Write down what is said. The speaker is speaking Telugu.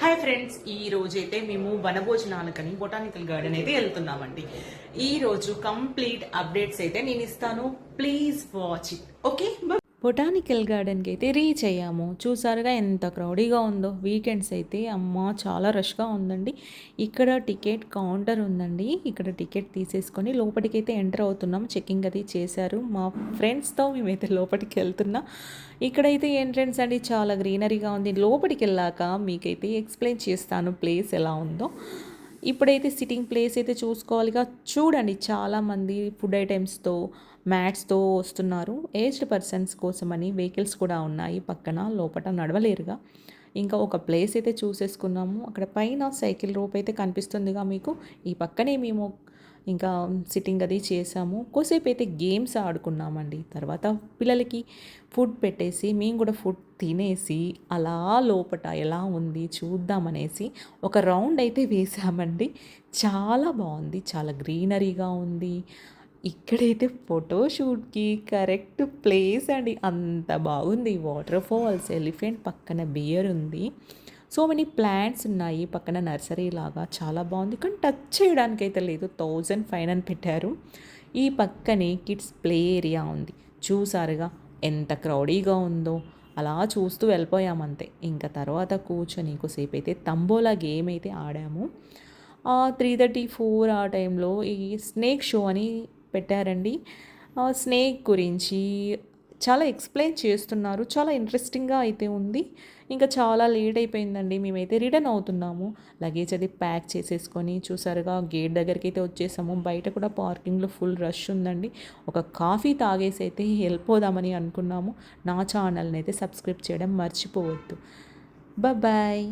హాయ్ ఫ్రెండ్స్, ఈ రోజు అయితే మేము వనభోజనాలకని బొటానికల్ గార్డెన్ అయితే వెళ్తున్నామండి. ఈ రోజు కంప్లీట్ అప్డేట్స్ అయితే నేను ఇస్తాను. Please watch it. Okay. Botanical గార్డెన్కి అయితే రీచ్ అయ్యాము. చూసారుగా ఎంత క్రౌడీగా ఉందో. వీకెండ్స్ అయితే అమ్మ చాలా రష్గా ఉందండి. ఇక్కడ టికెట్ కౌంటర్ ఉందండి. ఇక్కడ టికెట్ తీసేసుకొని లోపలికి అయితే ఎంటర్ అవుతున్నాం. చెకింగ్ అది చేశారు. మా ఫ్రెండ్స్తో మేమైతే లోపలికి వెళ్తున్నాం. ఇక్కడైతే ఎంట్రన్స్ అండి చాలా గ్రీనరీగా ఉంది. లోపలికి వెళ్ళాక మీకైతే ఎక్స్ప్లెయిన్ చేస్తాను ప్లేస్ ఎలా ఉందో. ఇప్పుడైతే సిట్టింగ్ ప్లేస్ అయితే చూసుకోవాలిగా. చూడండి, చాలామంది ఫుడ్ ఐటమ్స్తో మ్యాట్స్తో వస్తున్నారు. ఏజ్డ్ పర్సన్స్ కోసమని వెహికల్స్ కూడా ఉన్నాయి పక్కన. లోపల నడవలేరుగా. ఇంకా ఒక ప్లేస్ అయితే చూసేసుకున్నాము. అక్కడ పైన సైకిల్ రోప్ అయితే కనిపిస్తుందిగా మీకు. ఈ పక్కనే మేము ఇంకా సిట్టింగ్ అది చేసాము. కొద్దిసేపు అయితే గేమ్స్ ఆడుకున్నామండి. తర్వాత పిల్లలకి ఫుడ్ పెట్టేసి మేము కూడా ఫుడ్ తినేసి అలా లోపట ఎలా ఉంది చూద్దామనేసి ఒక రౌండ్ అయితే వేసామండి. చాలా బాగుంది. చాలా గ్రీనరీగా ఉంది. ఇక్కడైతే ఫోటోషూట్కి కరెక్ట్ ప్లేస్ అండి. అంత బాగుంది. వాటర్ ఫాల్స్, ఎలిఫెంట్ పక్కన బియర్ ఉంది. సో మెనీ ప్లాంట్స్ ఉన్నాయి పక్కన, నర్సరీ లాగా చాలా బాగుంది. కానీ టచ్ చేయడానికి అయితే లేదు. 1500 అని పెట్టారు. ఈ పక్కనే కిడ్స్ ప్లే ఏరియా ఉంది. చూసారుగా ఎంత క్రౌడీగా ఉందో. అలా చూస్తూ వెళ్ళిపోయామంతే. ఇంకా తర్వాత కూర్చొని కొద్దిసేపు అయితే తంబోలా గేమ్ అయితే ఆడాము. 3:34 ఆ టైంలో ఈ స్నేక్ షో అని పెట్టారండి. స్నేక్ గురించి చాలా ఎక్స్ప్లెయిన్ చేస్తున్నారు. చాలా ఇంట్రెస్టింగ్గా అయితే ఉంది. ఇంకా చాలా లేట్ అయిపోయిందండి. మేమైతే రిటర్న్ అవుతున్నాము. లగేజ్ అది ప్యాక్ చేసేసుకొని చూసారుగా గేట్ దగ్గరికి అయితే వచ్చేసాము. బయట కూడా పార్కింగ్లో ఫుల్ రష్ ఉందండి. ఒక కాఫీ తాగేసి అయితే వెళ్ళిపోదామని అనుకున్నాము. నా ఛానల్ని అయితే సబ్స్క్రైబ్ చేయడం మర్చిపోవద్దు. బాయ్.